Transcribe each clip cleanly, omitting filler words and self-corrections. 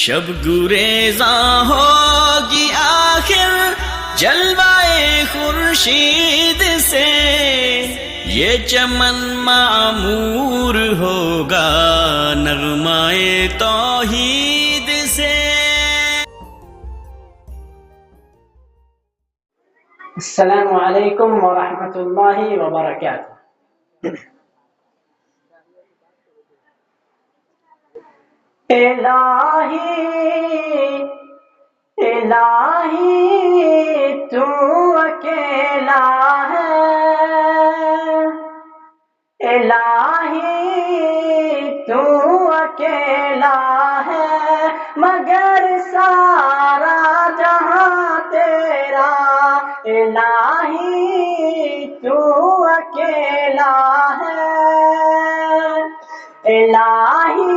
شب گریزاں ہوگی آخر جلوائے خورشید سے، یہ چمن معمور ہوگا نغمائے توحید سے۔ السلام علیکم ورحمۃ اللہ وبرکاتہ۔ الہی الہی تو اکیلا ہے، الہی تو اکیلا ہے، مگر سارا جہاں تیرا، الہی تو اکیلا ہے، الہی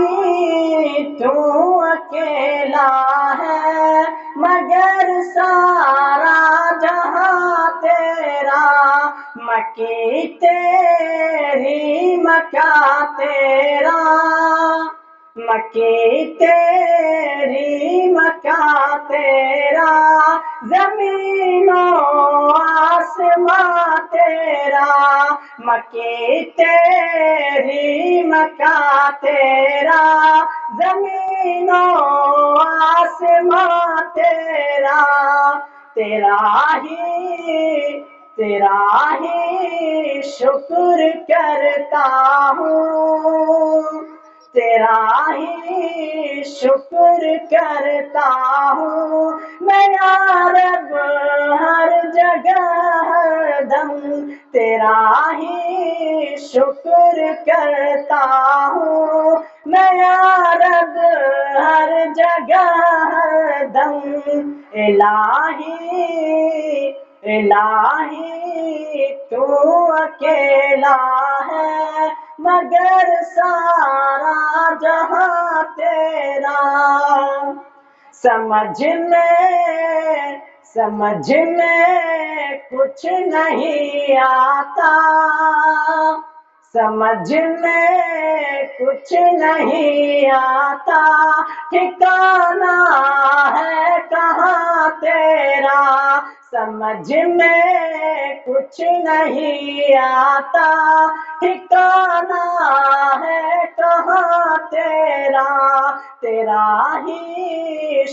تو اکیلا ہے، مگر سارا جہاں تیرا، مکی تیری مکہ تیرا، مکی تیری مکہ تیرا، زمین و آسماں تیرا، مکی تیری مکہ تیرا، زمین و آسماں تیرا، تیرا ہی شکر کرتا ہوں، تیرا ہی شکر کرتا ہوں میں یا رب، ہر جگہ ہر دم تیرا ہی شکر کرتا ہوں میں یا رب، ہر جگہ ہر دم، الہی الہی تو اکیلا ہے، مگر سارا جہاں تیرا، سمجھ میں کچھ نہیں آتا، سمجھ میں کچھ نہیں آتا، ٹھکانا ہے کہاں تیرا، سمجھ میں کچھ نہیں آتا، ٹھکانا ہے کہاں تیرا، تیرا ہی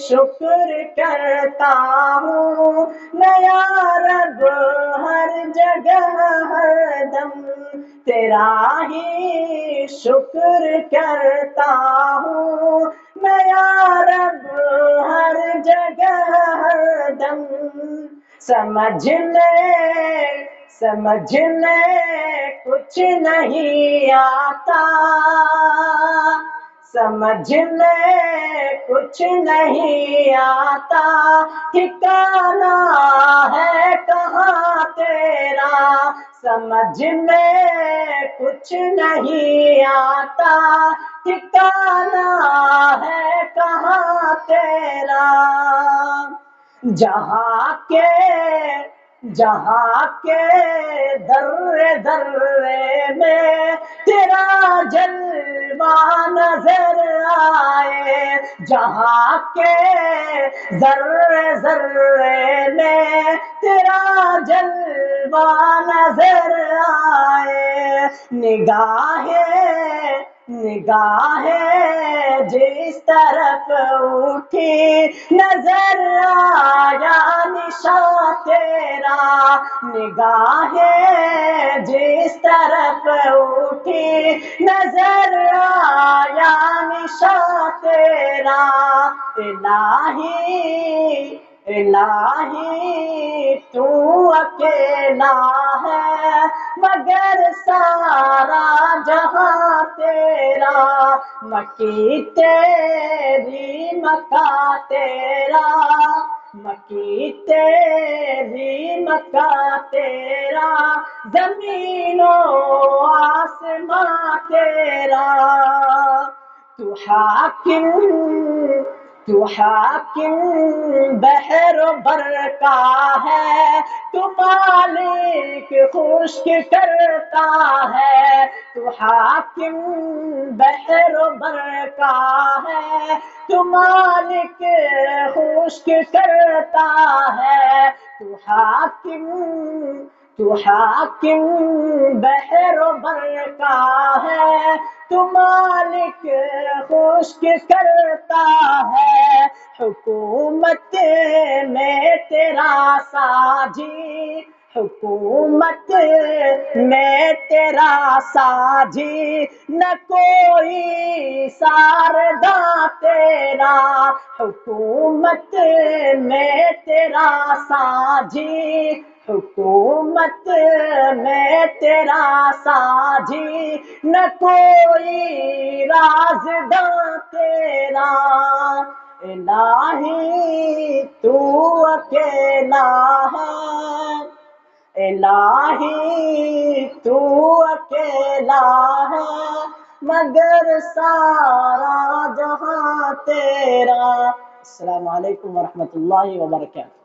شکر کرتا ہوں میں یا رب، ہر جگہ ہر دم تیرا ہی شکر کرتا ہوں میں یا رب، ہر جگہ ہر دم، سمجھ میں کچھ نہیں آتا، سمجھ میں کچھ نہیں آتا، ٹھکانا ہے کہاں تیرا، سمجھ میں کچھ نہیں آتا، ٹھکانا ہے کہاں تیرا، جہاں کے ذرے ذرے میں تیرا جلوہ نظر آئے، جہاں کے ذرے ذرے میں تیرا جلوہ نظر آئے، نگاہیں جس طرف اٹھی نظر آیا نشاں تیرا، نگاہیں جس طرف اٹھی نظر آیا نشاں تیرا، الہی تو اکیلا ہے، مگر سارا جہاں تیرا، مکی تیری مکہ تیرا، مکی تیری مکہ تیرا، زمین و آسماں تیرا، تو تو حاکم بحر و بر کا ہے، تو مالک خشک کرتا ہے، تو حاکم بحر و بر کا ہے، تو مالک خشک کرتا ہے، تو حاکم بحر و بر کا ہے، تو مالک خشک کرتا ہے، حکومت میں تیرا ساجی، حکومت میں تیرا ساجی، نہ کوئی ساردا تیرا، حکومت میں تیرا ساجی، حکومت میں تیرا ساجی، نہ کوئی رازداں تیرا، الہی تو اکیلا ہے، الہی تو اکیلا ہے، مگر سارا جہاں تیرا۔ السلام علیکم ورحمۃ اللہ وبرکاتہ۔